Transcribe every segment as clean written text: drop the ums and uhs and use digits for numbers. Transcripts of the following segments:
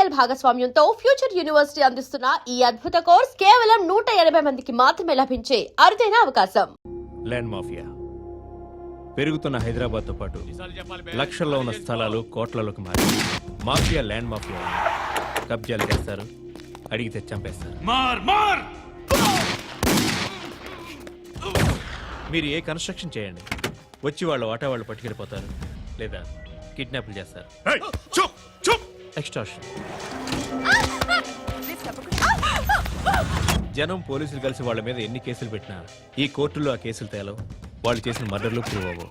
KPL భాగస్వామ్యంతో future university అందిస్తున్న ఈ అద్భుత కోర్స్ కేవలం 180 మందికి మాత్రమే లభించే అరుదైన అవకాశం. ల్యాండ్ మాఫియా పెరుగుతున్న హైదరాబాద్తో పాటు లక్షల్లో ఉన్న స్థలాలు కోట్లలోకి మారి మాఫియా ల్యాండ్ మాఫియా కబ్జాలు చేస్తారు, అడిగితే చంపేస్తారు. మీరు ఏ కన్స్ట్రక్షన్ చేయండి, వచ్చి వాళ్ళు వాటా వాళ్ళు పట్టుకెళ్ళిపోతారు, లేదా కిడ్నాప్లు చేస్తారు. ఎక్స్టార్షన్. జనం పోలీసులు కలిసి వాళ్ళ మీద ఎన్ని కేసులు పెట్టినా ఈ కోర్టుల్లో ఆ కేసులు తేలవు, వాళ్ళు చేసిన మర్డర్లు ప్రూవ్ అవ్వవు.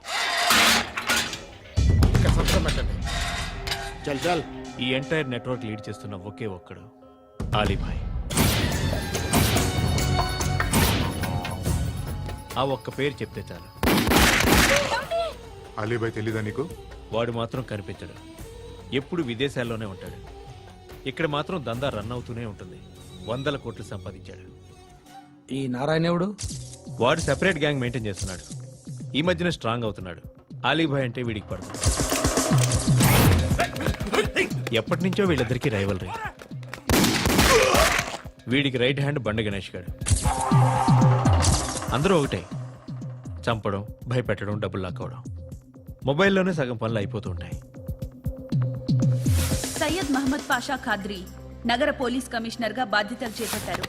ఈ ఎంటైర్ నెట్వర్క్ లీడ్ చేస్తున్న ఒకే ఒక్కడు ఆలీభాయ్. ఆ ఒక్క పేరు చెప్తే చాలు. అలీభాయ్ తెలీదా నీకు? వాడు మాత్రం కనిపించడు, ఎప్పుడు విదేశాల్లోనే ఉంటాడు. ఇక్కడ మాత్రం దందా రన్ అవుతూనే ఉంటుంది. 100 కోట్లు సంపాదించాడు. ఈ నారాయణవుడు వాడు సెపరేట్ గ్యాంగ్ మెయింటైన్ చేస్తున్నాడు. ఈ మధ్యన స్ట్రాంగ్ అవుతున్నాడు. ఆలీభాయ్ అంటే వీడికి పడదు. ఎప్పటి నుంచో వీళ్ళిద్దరికీ రైవల్రీ. వీడికి రైట్ హ్యాండ్ బండ గణేష్ గాడు. అందరూ ఒకటే, చంపడం, భయపెట్టడం, డబ్బులు లాక్కోవడం. మొబైల్లోనే సగం పనులు అయిపోతూ ఉంటాయి. సయ్యద్ మహమ్మద్ పాషా ఖాద్రీ నగర పోలీస్ కమిషనర్ గా బాధ్యతలు చేపట్టారు.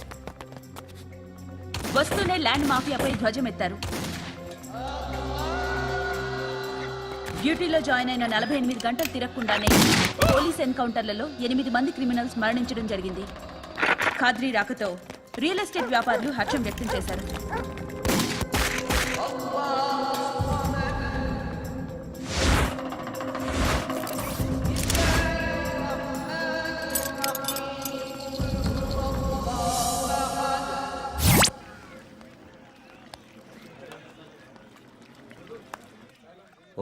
వస్తూనే ల్యాండ్ మాఫియాపై ధ్వజమెత్తారు. డ్యూటీలో జాయిన్ అయిన 48 గంటలు తిరగకుండానే పోలీస్ ఎన్కౌంటర్లలో 8 మంది క్రిమినల్స్ మరణించడం జరిగింది. ఖాద్రీ రాకతో రియల్ ఎస్టేట్ వ్యాపారులు హర్షం వ్యక్తం చేశారు.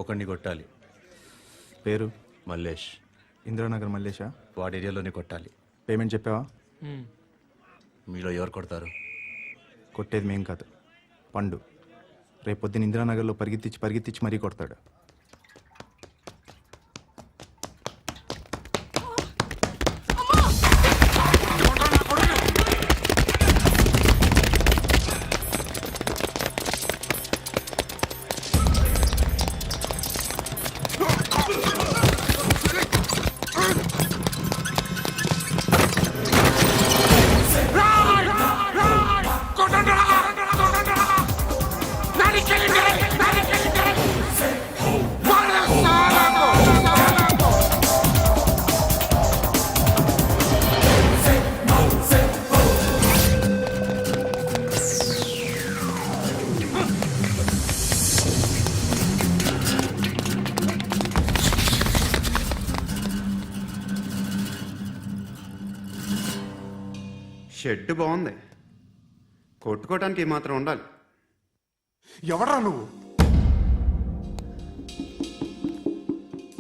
ఒకడిని కొట్టాలి. పేరు? మల్లేష్. ఇందిరానగర్ మల్లేషా? వాడి ఏరియాలోనే కొట్టాలి. పేమెంట్ చెప్పావా? మీలో ఎవరు కొడతారు? కొట్టేది మేం కాదు, పండు. రేపొద్దున ఇందిరానగర్లో పరిగెత్తించి మరీ కొడతాడు. షెడ్ బాగుంది, కొట్టుకోవటానికి మాత్రం ఉండాలి. ఎవడ్రా నువ్వు?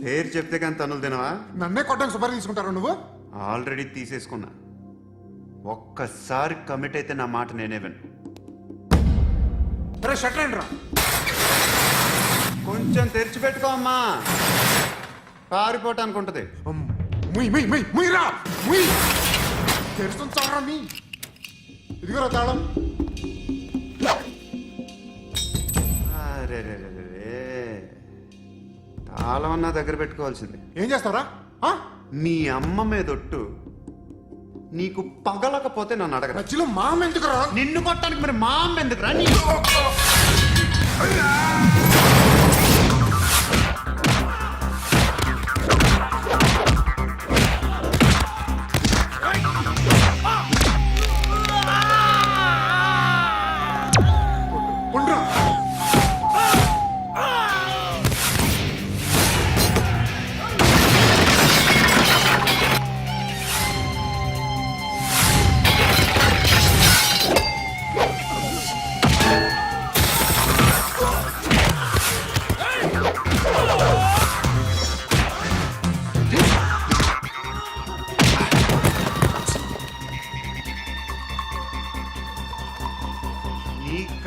పేరు చెప్తే కానీ తనులు తినవా? నన్నే కొట్టడానికి సుపారీ తీసుకుంటారా నువ్వు? ఆల్రెడీ తీసేసుకున్నా. ఒక్కసారి కమిట్ అయితే నా మాట నేనే విను. కొంచెం తెరిచిపెట్టుకో అమ్మా, పారిపోవటానికి ఉంటుంది. ఇదిగోరా తాళం. తాళం అన్నా దగ్గర పెట్టుకోవాల్సింది. ఏం చేస్తారా? నీ అమ్మ మీదొట్టు, నీకు పగలకపోతే నన్ను అడగరా. మా అమ్మ ఎందుకు రా? నిన్ను కొట్టడానికి మరి మా అమ్మ ఎందుకు రా?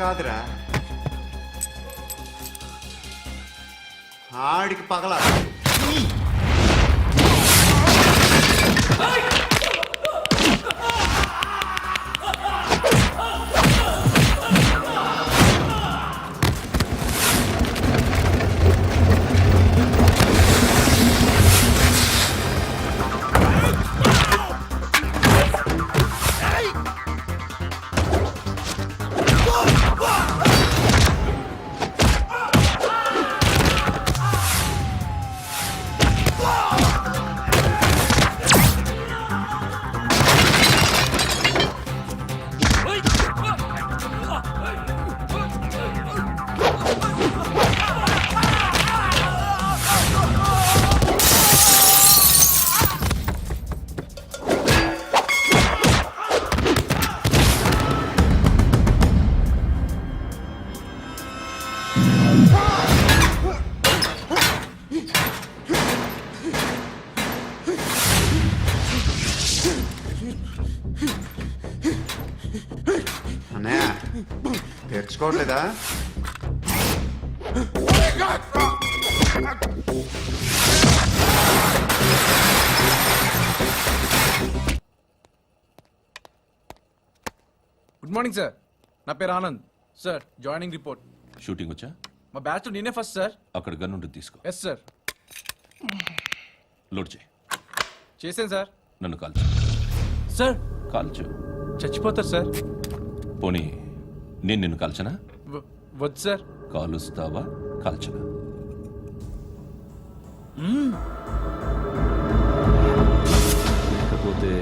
కాదురా, ఆడికి పగల. తెచ్చుకోవట్లేదా? గుడ్ మార్నింగ్ సార్, నా పేరు Anand sir. Joining report. Shooting వచ్చా? మా బ్యాచ్ నేనే ఫస్ట్ సార్. అక్కడ గన్ ఉంటుంది, తీసుకో. Yes sir. లోడ్ చేయి. చేశాను సార్. నన్ను కాల్చు. సార్ కాల్చు. చచ్చిపోతారు సార్. పోనీ నేను నిన్ను కాల్చనా? వద్దు సార్. కాలుస్తావా కాల్చనా? లేకపోతే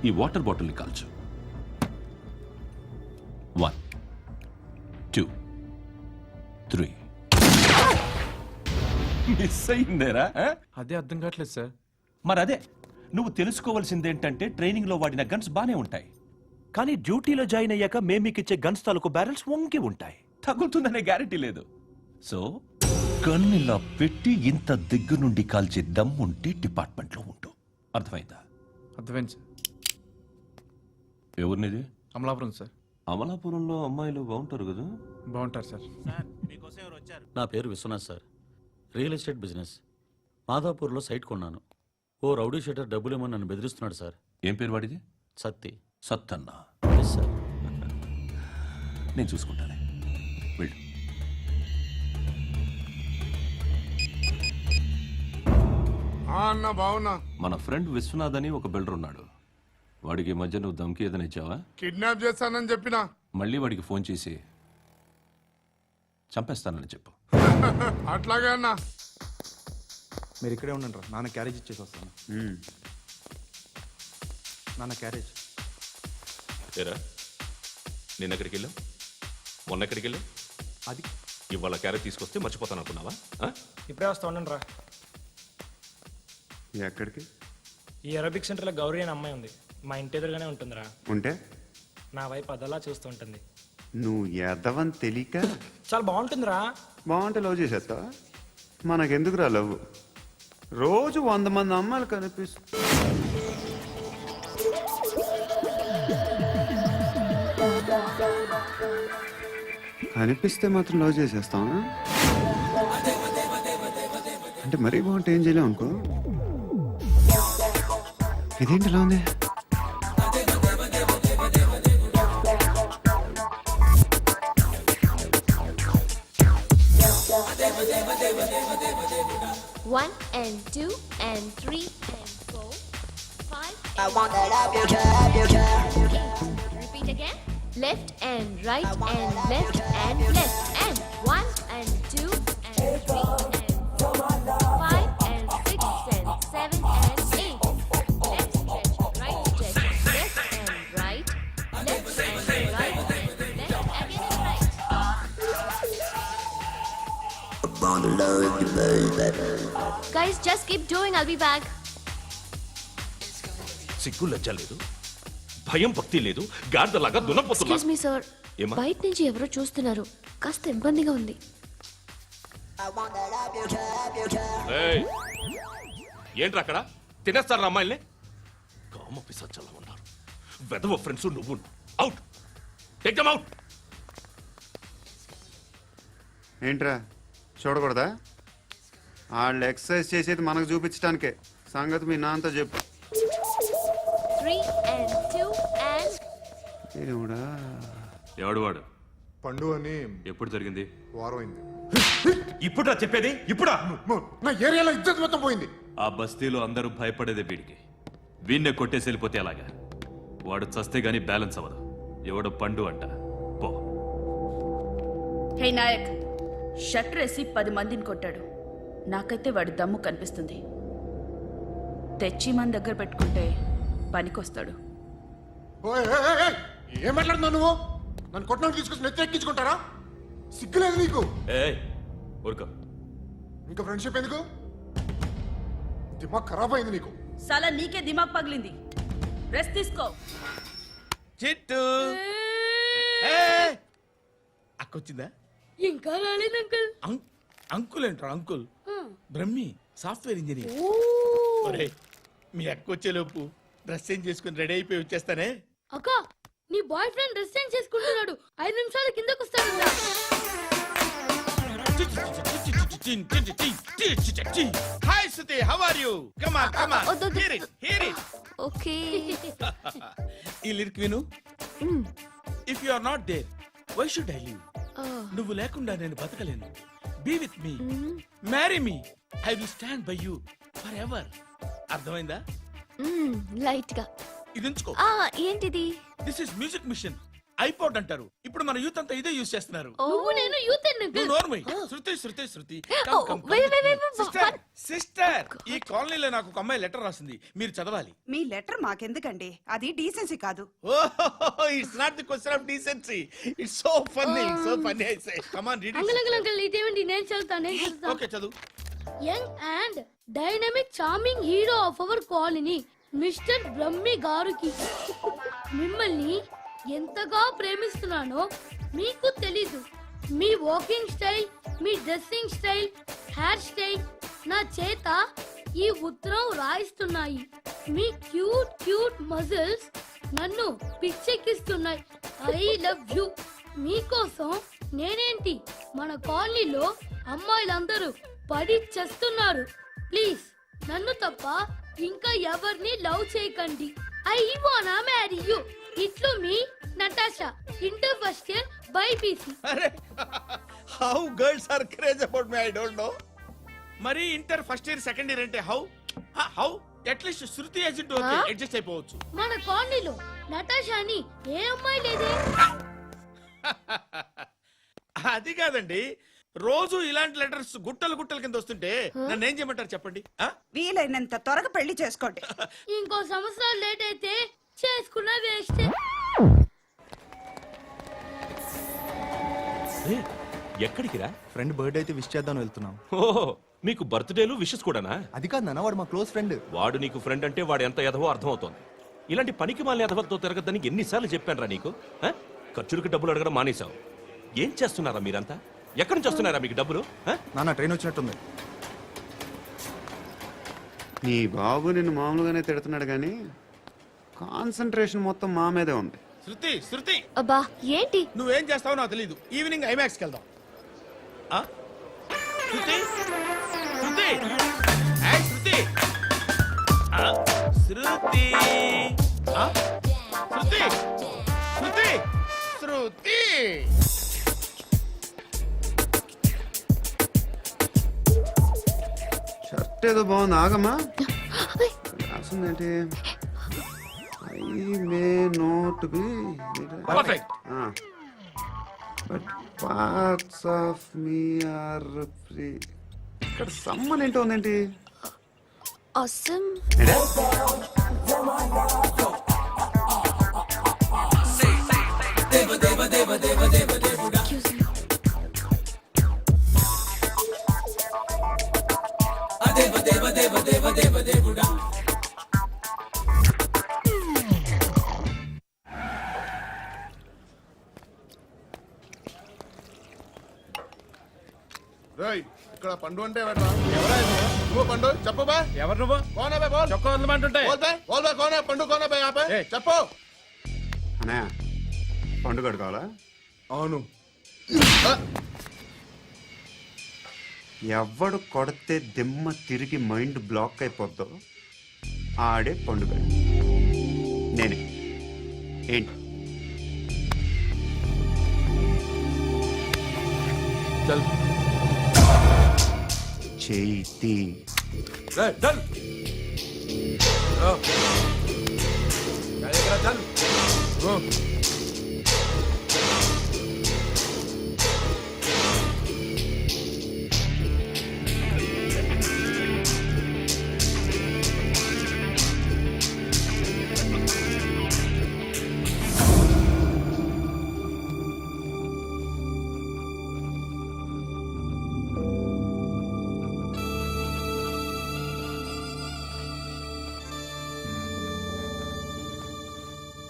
ఈ వాటర్ బాటిల్ని కాల్చు. 1 2 3. మిస్ అయిందేరా? అదే అర్థం కావట్లేదు సార్. మరి అదే నువ్వు తెలుసుకోవాల్సిందేంటంటే ట్రైనింగ్ లో వాడిన గన్స్ బానే ఉంటాయి, కానీ డ్యూటీలో జాయిన్ అయ్యాక మేము మీకు ఇచ్చే గన్స్ తాలూకు బ్యారెల్స్ వంగి ఉంటాయి. తగులుతుందనే గ్యారెంటీ లేదు. సో గన్ ఇలా పెట్టి ఇంత దగ్గర నుండి కాల్చే దమ్ముంటే డిపార్ట్మెంట్ లో ఉంటూ. అర్థమైందా? అర్థమైంది సార్. ఎవరినిది? అమలాపురం సార్. అమలాపురంలో అమ్మాయిలు బాగుంటారు కదా? బాగుంటారు సార్. నా పేరు Vishwanath sir. Real estate business. మాధాపూర్లో సైట్ కొన్నాను. ఓ రౌడీ షీటర్ డబ్బులు ఇవ్వమని నన్ను బెదిరిస్తున్నాడు సార్. ఏం పేరు వాడిది? సత్తి. సత్తన్న. Yes sir. నేను చూసుకుంటానే, వెళ్ళు. అన్న బావున్నా. మన ఫ్రెండ్ విశ్వనాథ్ అని ఒక బిల్డర్ ఉన్నాడు. వాడికి ఈ మధ్య నువ్వు దమ్కి ఏదైనా ఇచ్చావా? కిడ్నాప్ చేస్తానని చెప్పినా. మళ్ళీ వాడికి ఫోన్ చేసి చంపేస్తానని చెప్పు. అట్లాగే అన్న. మీరు ఇక్కడే ఉండండి రా, నాన్న క్యారేజ్ ఇచ్చేసి వస్తాను. నాన్న క్యారేజ్. ఏరా నిన్న ఎక్కడికి వెళ్ళావు? మొన్న ఎక్కడికి వెళ్ళావు? అది ఇవాళ క్యారెట్ తీసుకొస్తే మర్చిపోతాను అనుకున్నావా? ఇప్పుడే వస్తా ఉండండి రా. ఎక్కడికి? ఈ అరబిక్ సెంటర్లో గౌరీ అనే అమ్మాయి ఉంది. మా ఇంటి ఎదురుగానే ఉంటుందిరా. ఉంటే నా వైపు అదలా చూస్తూ ఉంటుంది. నువ్వు ఎదవని తెలియక చాలా బాగుంటుందిరా. బాగుంటే లవ్ చేసేస్తావా? మనకెందుకురా లవ్? రోజు 100 మంది అమ్మాయిలు కనిపిస్తే మాత్రం లవ్ చేసేస్తావా? అంటే మరీ బాగుంటే ఏం చేయలేవు అనుకో. ఇదేంటి ఇలా ఉంది? One and two and three and four, five. I want that up your job. Repeat again. Left and right and left and left and one and two and three and four, five and six and seven and eight. Left stretch, right stretch, left and right, left and right and left again and right. Guys, just keep doing. I'll be back. సిగ్గు లజ్జ లేదు, భయం భక్తి లేదు, గాడిదలాగా దున్నపోతున్నా. Excuse me, sir. ఏమా? బయట నుంచి ఎవరో చూస్తున్నారు. కాస్త ఇబ్బందిగా ఉంది. ఏయ్, ఏంట్రా అక్కడ తినేస్తారు అమ్మాయిల్ని? కామ పిశాచాలా ఉన్నారు. వెదవ ఫ్రెండ్స్ నువ్వు. Out, take them out. ఏంట్రా చూడకూడదా? వాళ్ళు ఎక్సర్సైజ్ చేసేది మనకు చూపించడానికే. సంగతి మీ నాన్నతో చెప్పు. 3 and 2 and దేవుడా. ఎవడు వాడు? పండు అని ఎప్పుడు జరిగింది? వారం అయింది. ఇప్పుడా చెప్పేది? ఇప్పుడా? నా ఏరియాలో ఇజ్జత్ మొత్తం పోయింది. ఆ బస్తీలో అందరూ భయపడేదే వీడికి. వీణ్ణే కొట్టేసి వెళ్ళిపోతే అలాగా? వాడు చస్తే గానీ బ్యాలెన్స్ అవ్వదు. ఎవడో పండు అంట. పో. హే నాయక్, షట్టర్ వేసి 10 మందిని కొట్టాడు. నాకైతే వాడి దమ్ము కనిపిస్తుంది. తెచ్చి మన దగ్గర పెట్టుకుంటే పనికొస్తాడు. ఏం మాట్లాడుతున్నావు నువ్వు? నన్ను కొట్టడానికి తీసుకొచ్చి నెత్తి ఎక్కించుకుంటారా? సిగ్గులేదు నీకు? ఏయ్ ఊరుకో. ఇంకా ఫ్రెండ్షిప్ ఎందుకు? దిమాగ్ ఖరాబ్ అయింది నీకు. సలా నీకే దిమాగ్ పగిలింది. రెస్ట్ తీసుకో. చిట్టు అక్కొచ్చిందా? ఇంకా రాలేదు అంకుల్. అంకుల్ ఏంట్రా అంకుల్? Brahmi software engineer. ఒరేయ్, మీ అక్క వచ్చేలోపు డ్రెస్ చేంజ్ చేసుకుని రెడీ అయిపోయి వచ్చేస్తానే. అక్క నీ బాయ్ ఫ్రెండ్ డ్రెస్ చేంజ్ చేసుకుంటున్నాడు 5 నిమిషాలు కిందకు వస్తాడు. Hi Suthi, how are you? Come on come on, వద్దు. Hear it hear it. Okay. ఈ లిరిక్ విను. If you are not there why should I live? నువ్వు లేకుండా నేను బతకలేను. Be with me, marry me, I will stand by you forever. అర్థమైందా? Light గా. ఇది ఉంచుకో. ఏంటిది? This is music machine. IPod అంటారు. ఇప్పుడు మన యూత్ అంతా ఇదే యూజ్ చేస్తున్నారు. నువ్వు నేను యూత్ నువ్వు నోర్మై. శృతి శృతి శృతి. సిస్టర్, ఈ కాలనీలో నాకు ఒక అమ్మాయి లెటర్ రాసింది, మీరు చదవాలి. మీ లెటర్ మాకెందుకండి, అది డీసెన్సీ కాదు. It's not the question of decency, it's so funny, so funny. I say come on read uncle it. Uncle uncle ఇదేంటి? నేను చదువుతాను. ఓకే చదువు. Young and dynamic charming hero of our colony mister Brahmi గారికి మిమ్మల్ని ఎంతగా ప్రేమిస్తున్నానో మీకు తెలీదు. మీ వాకింగ్ స్టైల్, మీ dressing style, hair style నా చేత ఈ ఉత్తరం రాయిస్తున్నాయి. మీ క్యూట్ క్యూట్ మజిల్స్ నన్ను పిచ్చెక్కిస్తున్నాయి. I love you. మీకోసం నేనేంటి, మన కాలనీలో అమ్మాయిలందరూ పడి చేస్తున్నారు. ప్లీజ్ నన్ను తప్ప ఇంకా ఎవరిని లవ్ చేయకండి. ఐ వానా మ్యారీ యు. ఇట్లు మీ Natasha, inter first year BiPC. అరే, how girls are craze about me I don't know. మరి inter first year second year అంటే how how at least Shruti agent okay adjust అయిపోవచ్చు. మన కాలనీలో నటాషాని ఏ అమ్మాయి లేదే. అది కాదండి, రోజు ఇలాంటి లెటర్స్ గుట్టలు గుట్టల కింద వస్తుంటే నన్ను ఏం చేయమంటారు చెప్పండి? వీలైనంత త్వరగా పెళ్లి చేసుకోండి. ఇంకో సంవత్సరాలు లేట్ అయితే చేసుకున్న వేస్టే. ఏ, ఎక్కడికి రా? ఫ్రెండ్ బర్త్డే అయితే విష్ చేద్దాం వెళ్తున్నాం. ఓహో, మీకు బర్త్డేలు విషెస్ కూడానా? అది కాదు నాన్న, వాడు మా క్లోజ్ ఫ్రెండ్. వాడు నీకు ఫ్రెండ్ అంటే వాడు ఎంత ఎదవో అర్థమవుతోంది. ఇలాంటి పనికి మాలిన ఎదవలతో తిరగద్దని ఎన్నిసార్లు చెప్పానురా నీకు? ఆ? ఖర్చులకు డబ్బులు అడగడం మానేశావు. ఏం చేస్తున్నారా మీరంతా? ఎక్కడి నుంచి వస్తున్నారా మీకు డబ్బులు? ఆ? నాన్న ట్రైన్ వచ్చినట్టుంది. నీ బాబు నిన్ను మామూలుగానే తిడుతున్నాడు కానీ కాన్సన్ట్రేషన్ మొత్తం మా మీదే ఉంది. శృతి శృతి, అబ్బా ఏంటి? నువ్వేం చేస్తావో నాకు తెలీదు. ఈవినింగ్ ఐమాక్స్కి వెళ్దాం. ఆ? శృతి శృతి, ఏయ్ శృతి, ఆ, శృతి, ఆ? శృతి శృతి శృతి. షర్ట్ ఏదో బాగుంది, ఆగమ్మా. రాసిందేంటి? I may not be perfect. But parts of me are free. ఇక్కడ సమ్మన్ ఏంటో ఉందేంటి? Awesome. ఏంటే? Excuse me. రేయ్, ఇక్కడ పండు అంటే ఎవరా? నువ్వు పండు చెప్పు బా. ఎవరు నువ్వు? కోనా బే బోల్. చొక్కా వదలమంటుంటే బోల్ బే బోల్ బే కోనా పండు కోనా బే ఆపే ఏయ్. చెప్పు. అనే పండుగ కావాలా? అవును. ఎవడు కొడితే దిమ్మ తిరిగి మైండ్ బ్లాక్ అయిపోద్దో ఆడే పండుగ. నేనే. ఏంటి? చల్. చేతి రే, చల్. ఓ. చల్, ఇక్కడ చల్. ఓ.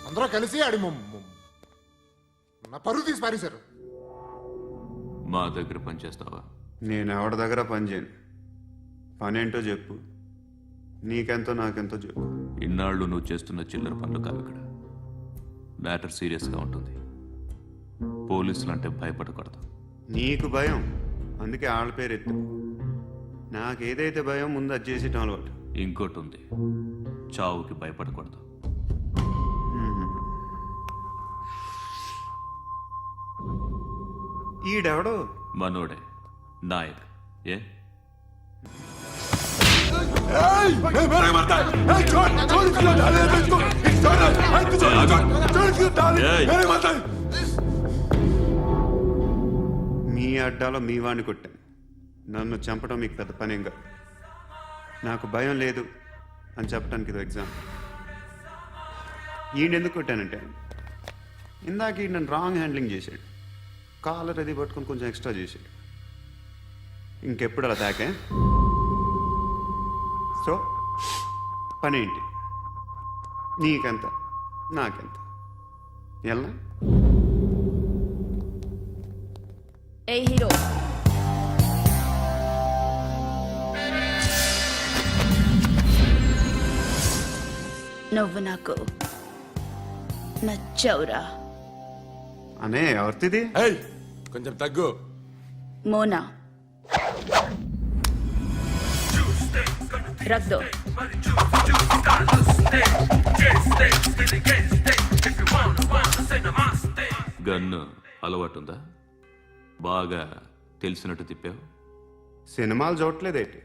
అందరూ కలిసి ఆడి నా పరువు తీసి పారేశారు. మా దగ్గర పనిచేస్తావా? నేను ఎవరి దగ్గర పని చేయను. పనేంటో చెప్పు. నీకెంతో నాకెంతో చెప్పు. ఇన్నాళ్ళు నువ్వు చేస్తున్న చిల్లర పనులు కావు ఇక్కడ. మ్యాటర్ సీరియస్గా ఉంటుంది. పోలీసులు అంటే భయపడకూడదు. నీకు భయం, అందుకే ఆళ్ళ పేరు ఎత్తు. నాకేదైతే భయం ముందు అది చేసేటం అలవాటు. ఇంకోటి ఉంది, చావుకి భయపడకూడదు. ఈడెవడో మనోడే నాయక్. ఏ మీ అడ్డాలో మీ వాడిని కొట్టాను. నన్ను చంపడం మీకు పెద్ద పనేం కాదు. నాకు భయం లేదు అని చెప్పడానికి ఇది ఎగ్జాంపుల్. ఈయన కొట్టానంటే ఇందాక ఈయన నన్ను రాంగ్ హ్యాండ్లింగ్ చేశాడు. కాలర్ అది పట్టుకొని కొంచెం ఎక్స్ట్రా చేశాడు. ఇంకెప్పుడు అలా తాకే. సో పనేంటి? నీకెంత నాకెంత ఎలా? ఏ హీరో, నువ్వు నాకు నచ్చావురా. అనే ఎవరిది? కొంచెం తగ్గు. మోనా రక్ దో. గన్ను అలవాటుందా? బాగా తెలిసినట్టు తిప్పావు. సినిమాలు చూడట్లేదేంటి?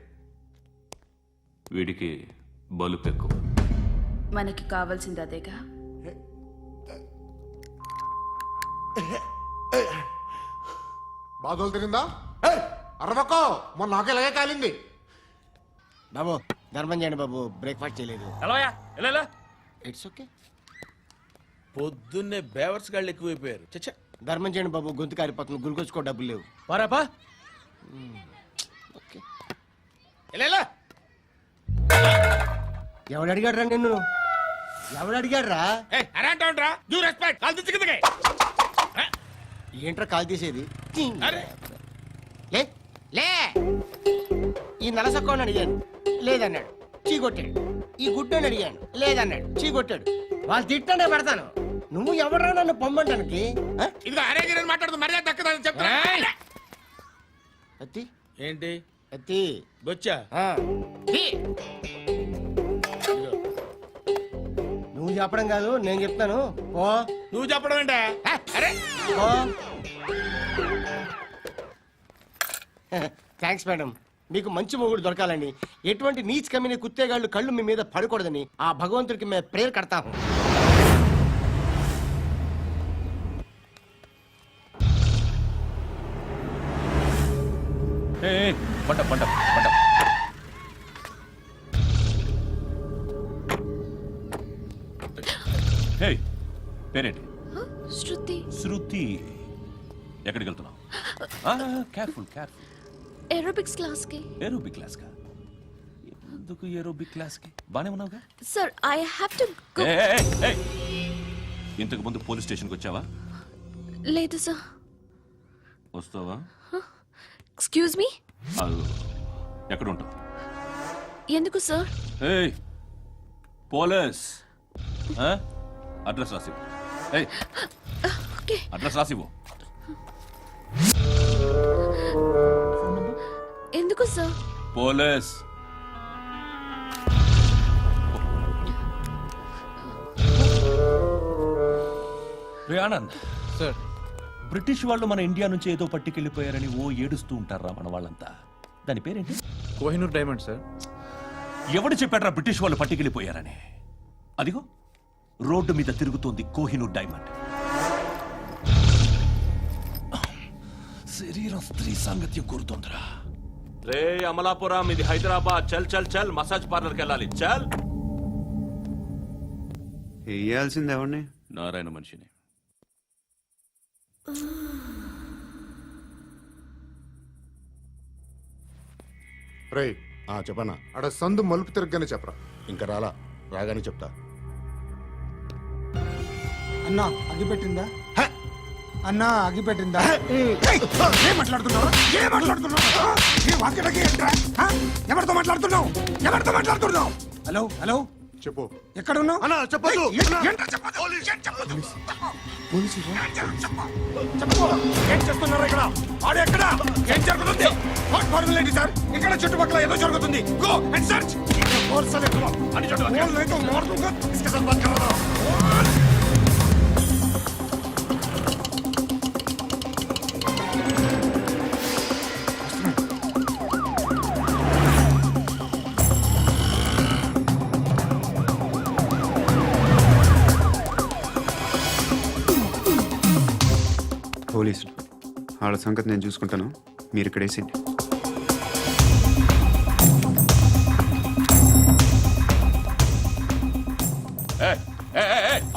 వీడికి బలుపు ఎక్కువ. మనకి కావాల్సింది అదేగా. బాధలు తిరిందా? అరవకో, మొన్న నాకు ఇలాగే కాలింది. బాబు ధర్మం చేయండి బాబు, బ్రేక్ఫాస్ట్ చేయలేదు. It's okay. పొద్దున్నే బేవర్స్ గాళ్ళు ఎక్కువైపోయారు. చచ్చా, ధర్మం చేయండి బాబు, గొంతు కారిపోతుంది, గురికొచ్చుకో డబ్బులు లేవు. పారాపా. ఎవడు అడిగాడు రా నిన్ను? ఎవడు అడిగాడు రా? ఏంట్రా కాల్ తీసేది? లే లే. ఈ నలసక్కని అడిగాను, లేదన్నాడు, చీ కొట్టాడు. ఈ గుడ్డని అడిగాను, లేదన్నాడు, చీ కొట్టాడు. వాళ్ళు తిట్టనే పెడతాను. నువ్వు ఎవడరా నన్ను పొమ్మంటానికి? అత్తి ఏంటి అత్తి బొచ్చా? నువ్వు చెప్పడం కాదు, నేను చెప్తాను. ఓ నువ్వు చెప్పడం ఏంటా? అరే ఓ థ్యాంక్స్ మేడం. మీకు మంచి మొగుడు దొరకాలని, ఎటువంటి నీచ్ కమ్మిన కుత్తేగాళ్ళు కళ్ళు మీ మీద పడకూడదని ఆ భగవంతుడికి మేము ప్రేయర్ కడతాము. పంట పంట పంట. హే, పేరేంటి? శృతి. శృతి. ఎక్కడికి వెళ్తున్నావు? Careful careful. ఏరోబిక్స్ క్లాస్ కి. ఏరోబిక్ క్లాస్ కా? ఎందుకు ఏరోబిక్ క్లాస్ కి? బానే ఉన్నావుగా? Sir I have to go. ఇంతకు ముందు పోలీస్ స్టేషన్కి వచ్చావా? లేదు సార్. వస్తావా? Excuse me. ఎక్కడ ఉంటావు? ఎందుకు సార్? పోలీస్ అడ్రస్ రాసివ్వు. ఓకే. అడ్రస్ రాసివ్వు. ఎందుకు sir? Police. Anand sir, British వాళ్ళు మన ఇండియా నుంచి ఏదో పట్టుకెళ్ళిపోయారని ఓ ఏడుస్తూ ఉంటారా మన వాళ్ళంతా? దాని పేరేంటి? Kohinoor diamond sir. ఎవడు చెప్పాడ్రా బ్రిటిష్ వాళ్ళు పట్టుకెళ్ళిపోయారని? అదిగో రోడ్డు మీద తిరుగుతోంది కోహినూర్ డైమండ్. శరీరం స్త్రీ సాంగత్యం కోరుతోందిరా. రే అమలాపురం, ఇది హైదరాబాద్. చల్ చల్ చల్, మసాజ్ పార్లర్కి వెళ్ళాలి. చల్. వేయాల్సింది ఎవరిని? నారాయణ మనిషిని. రే చెప్పనా? అడ సందు మలుపు తిరగగానే చెప్పరా. ఇంకా రాగానే చెప్తా. అన్నా అగిపెట్టిందా? అన్నా అగిపెట్టిందా? ఏం మాట్లాడుతున్నావు? ఎవరితో మాట్లాడుతున్నావు? హలో హలో, చెప్పు. ఎక్కడ ఉన్నావు? అన్నా చెప్పదు. చెప్పు. ఏం చేస్తున్నారు ఇక్కడ? ఆడు ఎక్కడ? ఏం జరుగుతుంది? వాట్ ఫార్ములేంటి సార్? ఇక్కడ చుట్టుపక్కల ఏదో జరుగుతుంది. Go and search. పోలీసులు వాళ్ళ సంగతి నేను చూసుకుంటాను, మీరు ఇక్కడ వేసిండి.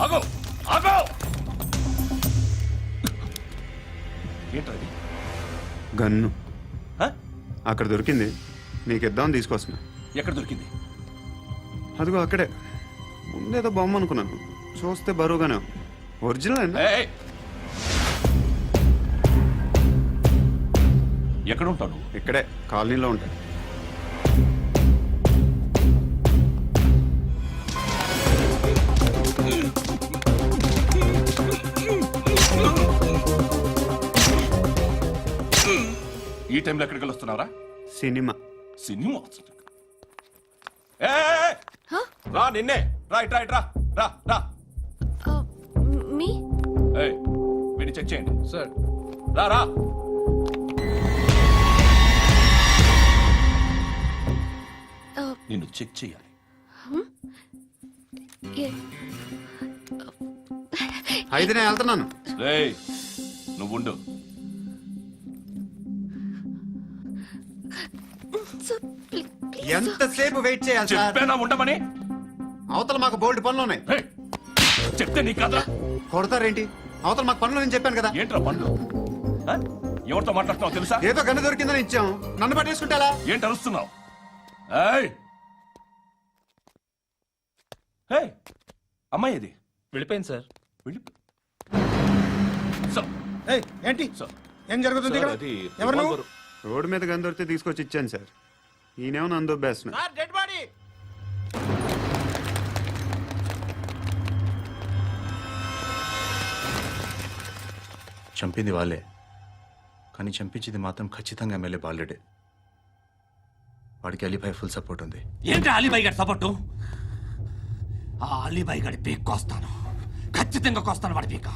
ఆగో ఆగో ఏంటది? గన్ను హ? అక్కడ దొరికింది, మీకు ఇద్దామని తీసుకొస్తున్నా. ఎక్కడ దొరికింది? అదిగో అక్కడే. ముందేదో బొమ్మ అనుకున్నాను, చూస్తే బరువుగానే ఉంది. ఒరిజినల్ అండి. ఏయ్! ఎక్కడ ఉంటావు నువ్వు? ఇక్కడే కాలనీలో ఉంటాయి. ఈ టైంలో ఎక్కడికి వస్తున్నావురా? సినిమా. సినిమా ఏయ్! రా నిన్నే రా ఇట్రా ఇట్రా రా రా. మీ ఏయ్, వీడిని చెక్ చేయండి సార్. రా రా. నిన్ను చెక్ చేయాలి. అయితే నేను వెళ్తున్నాను. రేయ్, నువ్వు ఉండు. ఎంతసేపు వెయిట్ చేయాలి సార్? చెప్పేనా ఉండమని? అవతల మాకు బోల్డ్ పనులు ఉన్నాయి. ఏయ్, చెప్తే నీకు కదా. కొడతారేంటి? అవతల మాకు పనులు నేను చెప్పాను కదా. ఏంట్రా పండు? ఆ? ఎవరితో మాట్లాడుతున్నావు తెలుసా? ఏదో గన్ను దొరికిందని ఇచ్చాం, నన్ను పట్టేసుకుంటా. ఏంటి అరుస్తున్నావు? ఏయ్! ఏయ్! అమ్మాయి ఇది వెళ్ళిపోయింది సార్. వెళ్ళి సార్, ఏంటి సార్. ఏం జరుగుతుంది ఇక్కడ? అది ఎవరు నువ్వు? రోడ్డు మీద గన్ను దొరికితే తీసుకొచ్చి ఇచ్చాను సార్. ఈయనేమో నన్ను దొబ్బేస్తున్నా. Dead body. చంపింది వాళ్ళే, కానీ చంపించింది మాత్రం ఖచ్చితంగా ఎమ్మెల్యే బాలుడే. వాడికి అలీభాయ్ ఫుల్ సపోర్ట్ ఉంది. ఏంటి అలీబాయి గారి సపోర్టు? ఆ అలీబాయి గారి పీక్ కోస్తాను, ఖచ్చితంగా కోస్తాను వాడి పీక.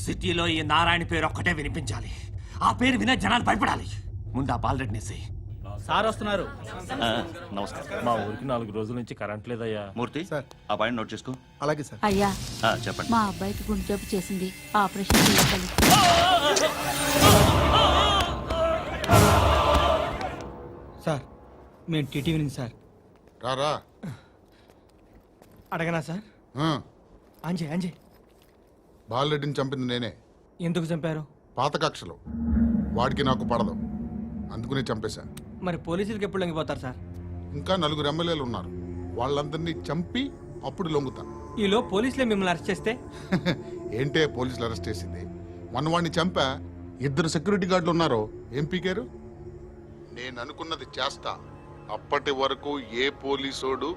సిటీలో ఈ నారాయణ పేరు ఒక్కటే వినిపించాలి. ఆ పేరు వినే జనాలు భయపడాలి. ముందు ఆ బాలరెడ్డినేసి. సార్ వస్తున్నారు. నమస్కారం. మా ఊరికి 4 రోజుల నుంచి కరెంట్ లేదయ్యా. మూర్తి ఆ పాయింట్ నోట్ చేసుకో. అలాగే సార్. అయ్యా, చెప్పండి. మా అబ్బాయికి గుండె జబ్బు చేసింది, ఆపరేషన్ చేయాలి. సార్ మేము టీటీవీ నుంచి సార్. రారా. అడగనా సార్? అంజే బాలరెడ్డిని చంపింది నేనే. ఎందుకు చంపారు? పాత కక్షలు. వాడికి నాకు పడదు, అందుకునే చంపేశా. మరి పోలీసులకి ఎప్పుడు లొంగిపోతారు సార్? ఇంకా 4 ఎమ్మెల్యేలు ఉన్నారు, వాళ్ళందరినీ చంపి అప్పుడు లొంగుతా. ఈలో పోలీసులే మిమ్మల్ని అరెస్ట్ చేస్తే? ఏంటే పోలీసులు అరెస్ట్ చేసింది? మొన్న వాడిని చంపా, 2 సెక్యూరిటీ గార్డులు ఉన్నారు, ఏం పీకారు? నేను అనుకున్నది చేస్తా. అప్పటి వరకు ఏ పోలీసోడు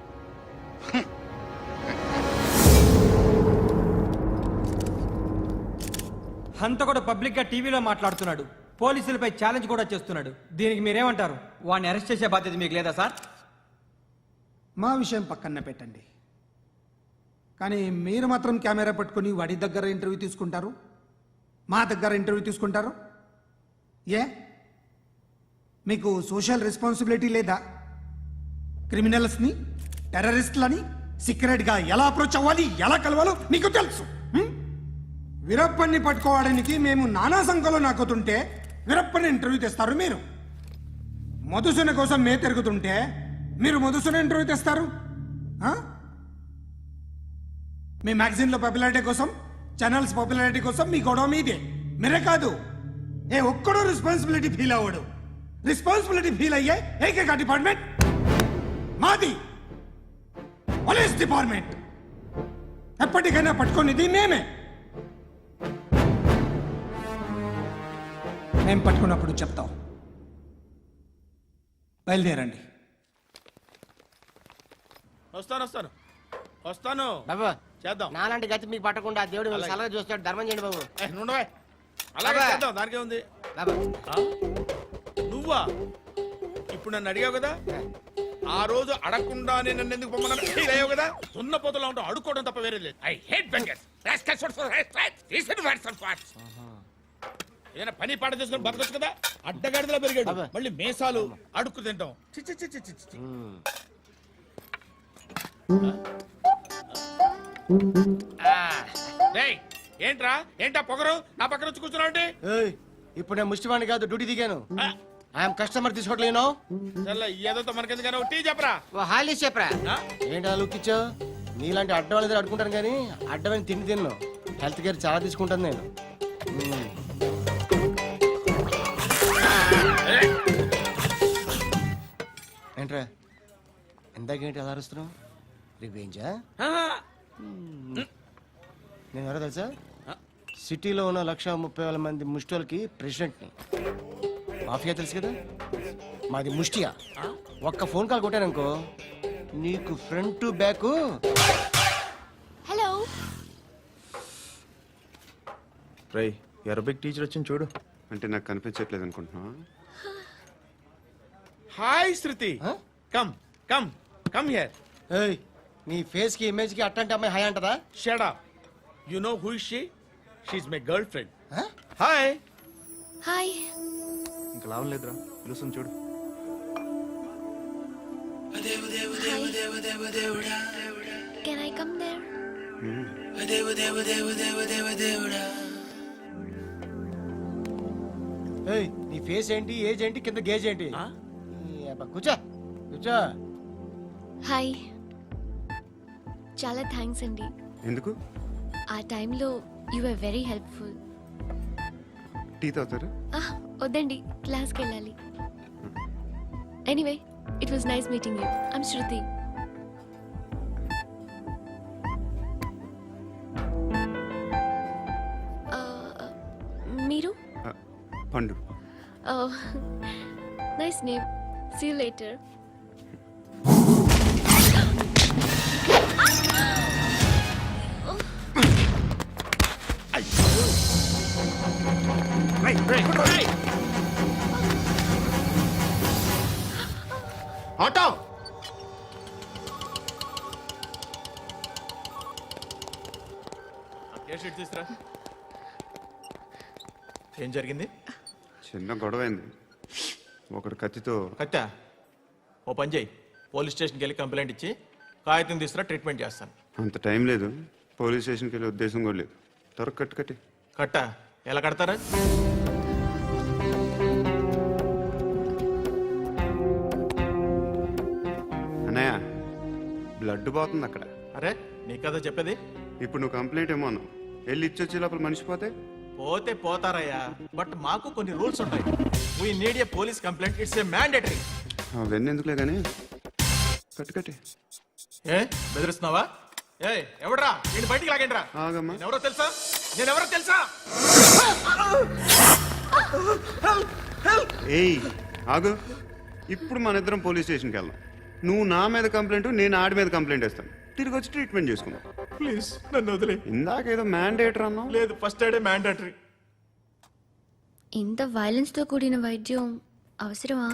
హంత కూడా పబ్లిక్ గా టీవీలో మాట్లాడుతున్నాడు, పోలీసులపై ఛాలెంజ్ కూడా చేస్తున్నాడు. దీనికి మీరేమంటారు? వాడిని అరెస్ట్ చేసే బాధ్యత మీకు లేదా సార్? మా విషయం పక్కన పెట్టండి, కానీ మీరు మాత్రం కెమెరా పట్టుకొని వాడి దగ్గర ఇంటర్వ్యూ తీసుకుంటారు, మా దగ్గర ఇంటర్వ్యూ తీసుకుంటారు. ఏ మీకు సోషల్ రెస్పాన్సిబిలిటీ లేదా? క్రిమినల్స్ని, టెర్రరిస్టులని సీక్రెట్గా ఎలా అప్రోచ్ అవ్వాలి, ఎలా కలవాలో మీకు తెలుసు. వీరప్పన్ని పట్టుకోవడానికి మేము నానా సంఖ్యలో నాకుతుంటే వీరప్పని ఇంటర్వ్యూ తెస్తారు మీరు. మధుసూన కోసం మే తిరుగుతుంటే మీరు మధుసూన ఇంటర్వ్యూ తెస్తారు. మీ మ్యాగజైన్లో పాపులారిటీ కోసం, ఛానల్స్ పాపులారిటీ కోసం మీ గొడవ మీదే. మీరే కాదు, ఏ ఒక్కడో రెస్పాన్సిబిలిటీ ఫీల్ అవ్వడు. రెస్పాన్సిబిలిటీ ఫీల్ అయ్యే ఏకైక డిపార్ట్మెంట్ మాది, పోలీస్ డిపార్ట్మెంట్. ఎప్పటికైనా పట్టుకునేది మేమే. మేము పట్టుకున్నప్పుడు చెప్తాం. బయలుదేరండి. వస్తాను బాబు చేద్దాం. నాలాంటి గతి మీకు పట్టకుండా దేవుడు మిమ్మల్ని సలహా చూస్తాడు. ధర్మం చేయండి బాబు. నుండవే అలాగే అబ్బా. చేద్దాం, దానికే ఉంది. బాబు నువ్వా ఇప్పుడు నన్ను అడిగావు కదా, ఆ రోజు అడగకుండానే నన్ను ఎందుకు పొమ్మన్నా ఫీల్ అయ్యావు కదా. సున్న పోతలో ఉంటావు, అడుక్కోవడం తప్ప వేరే లేదు. I hate beggars rascals for reason words of what's. ఏదైనా పని పాట చేసుకుని బతకొచ్చు కదా. అడ్డగాడిదలా పెరిగాడు, అబ్బా. మళ్ళీ మేసాలు అడుక్కు తింటాం. చి చి చి చి చి చి. రేయ్, ఏంటా పొగరు నా పక్కన వచ్చి కూర్చున్నావు అంటే? ఏయ్, ఇప్పుడు నేను ముష్టివాణి కాదు, డ్యూటీ దిగాను. ఐఎమ్ కస్టమర్ తీసుకోవట్లేను. ఏదో మనకెందుకైనా టీ చెప్పరా. ఓ హాలీస్ చెప్పరా. ఆ? ఏంటి లుక్ ఇచ్చావు? నీలాంటి అడ్డం దగ్గర అడుకుంటాను కానీ అడ్డమైన తిండి తిన్ను. హెల్త్ కేర్ చాలా తీసుకుంటాను నేను. ఏంట్రా ఎందాకేంటి అలా అరుస్తున్నావు? రివేంజా? నేను ఎవరో తెలుసా? సిటీలో ఉన్న 130,000 మంది ముష్టిలకి ప్రెసిడెంట్ని. మాఫియా తెలుసు కదా, మాది ముష్టియా. ఒక్క ఫోన్ కాల్ కొట్టాననుకో నీకు ఫ్రంట్ టు బ్యాక్. హలో. రై అరబిక్ టీచర్ వచ్చింది చూడు. అంటే నాకు కనిపించట్లేదు అనుకుంటున్నా. Hi Shruti, come come come here. ఏయ్, నీ ఫేస్ కి ఇమేజ్ కి అట్టంటే అమ్మాయి హై అంటదా? Shut up. You know who is she? She is my girlfriend. Hi. Hi. ఇంకా లాభం లేదురా, పిలుస్తుంది చూడు. Can I come there? ఏయ్, నీ ఫేస్ ఏంటి, ఏజ్ ఏంటి, కింద గేజ్ ఏంటి? ఈ అబ్బా, కూర్చో కూర్చో. హాయ్. చాలా థ్యాంక్స్ అండి. ఎందుకు? ఆ టైంలో you are very helpful. Tea తాగుతారు? వద్దండి, క్లాస్కి వెళ్ళాలి. Anyway, it was nice meeting you. I'm Shruti. మీరు? Pandu. Nice name. See you later. Auto. తీసురా. ఏం జరిగింది? చిన్న గొడవ అయింది. ఒకడు కత్తితో. కత్తా? ఓ పని చేయి, పోలీస్ స్టేషన్కి వెళ్ళి కంప్లైంట్ ఇచ్చి కాగితం తీసుకురా, ట్రీట్మెంట్ చేస్తాను. అంత టైం లేదు, పోలీస్ స్టేషన్కి వెళ్ళే ఉద్దేశం కూడా లేదు. త్వర కట్టి. కట్టా? ఎలా కడతారా? అన్నయ్య, బ్లడ్ పోతుంది అక్కడ. అరే, నీ కదా చెప్పేది. ఇప్పుడు నువ్వు కంప్లైంట్ ఏమో అన్నావు. వెళ్ళి ఇచ్చొచ్చే లోపల మనిషి పోతే పోతే పోతారయ్యా, బట్ మాకు కొన్ని రూల్స్ ఉంటాయి. We need a police complaint, it's a mandatory. అవన్నీ ఎందుకులే కానీ కట్టి. ఏ బెదిరిస్తున్నావా? ఏ ఎవడ్రా నేను బయటికి లాగండిరా. ఆగమ్మా. నేనెవరో తెలుసా? ఏయ్ ఆగు. ఇప్పుడు మన ఇద్దరం పోలీస్ స్టేషన్కి వెళ్దాం. నువ్వు నా మీద కంప్లైంట్, నేను ఆడి మీద కంప్లైంట్ వేస్తాను. తిరిగి వచ్చి ట్రీట్మెంట్ చేసుకుందాం. ప్లీజ్ నన్ను వదిలే. ఇందాకేదో మ్యాండేటర్ అన్నావు. లేదు, ఫస్ట్ ఎయిడే మ్యాండేటరీ. ఇంత వైలెన్స్తో కూడిన వైద్యం అవసరమా?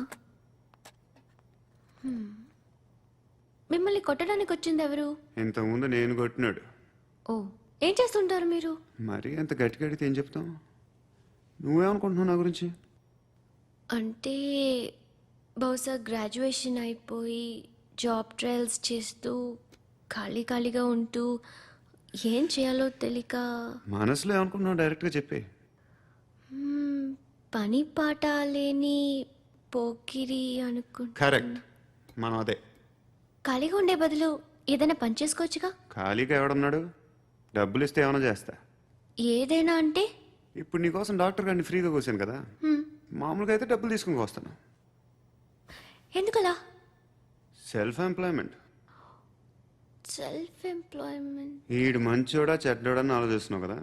మిమ్మల్ని కొట్టడానికి వచ్చింది ఎవరు? ఇంతకుముందు నేను కొట్టినాడు. ఓ, ఏం చేస్తుంటారు మీరు? మరి అంత గట్టిగా అడిగితే ఏం చెప్తావు? నువ్వేమనుకుంటున్నావు నా గురించి? అంటే బహుశా గ్రాడ్యుయేషన్ అయిపోయి జాబ్ ట్రయల్స్ చేస్తూ ఖాళీగా ఉంటూ ఏం చేయాలో తెలియక. మనసులో ఏమనుకుంటున్నావు డైరెక్ట్గా చెప్పే. పని పాట లేని పోకిరి అనుకుంటా. కరెక్ట్, మనం అదే. ఖాళీగా ఉండే బదులు ఏదైనా పని చేసుకోవచ్చుగా. ఖాళీగా ఎవడన్నాడు? డబ్బులు ఇస్తే ఏమైనా చేస్తా. ఏదైనా అంటే? ఇప్పుడు నీకోసం డాక్టర్ గారిని ఫ్రీగా కూర్చాను కదా, మామూలుగా అయితే డబ్బులు తీసుకుని వస్తాను. ఎందుకలా? Self employment. ఈడు మంచోడా చెడ్డోడా అని ఆలోచిస్తున్నావు కదా.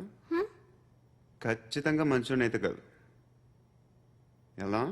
ఖచ్చితంగా మంచోడైతే కాదు. ఎలా?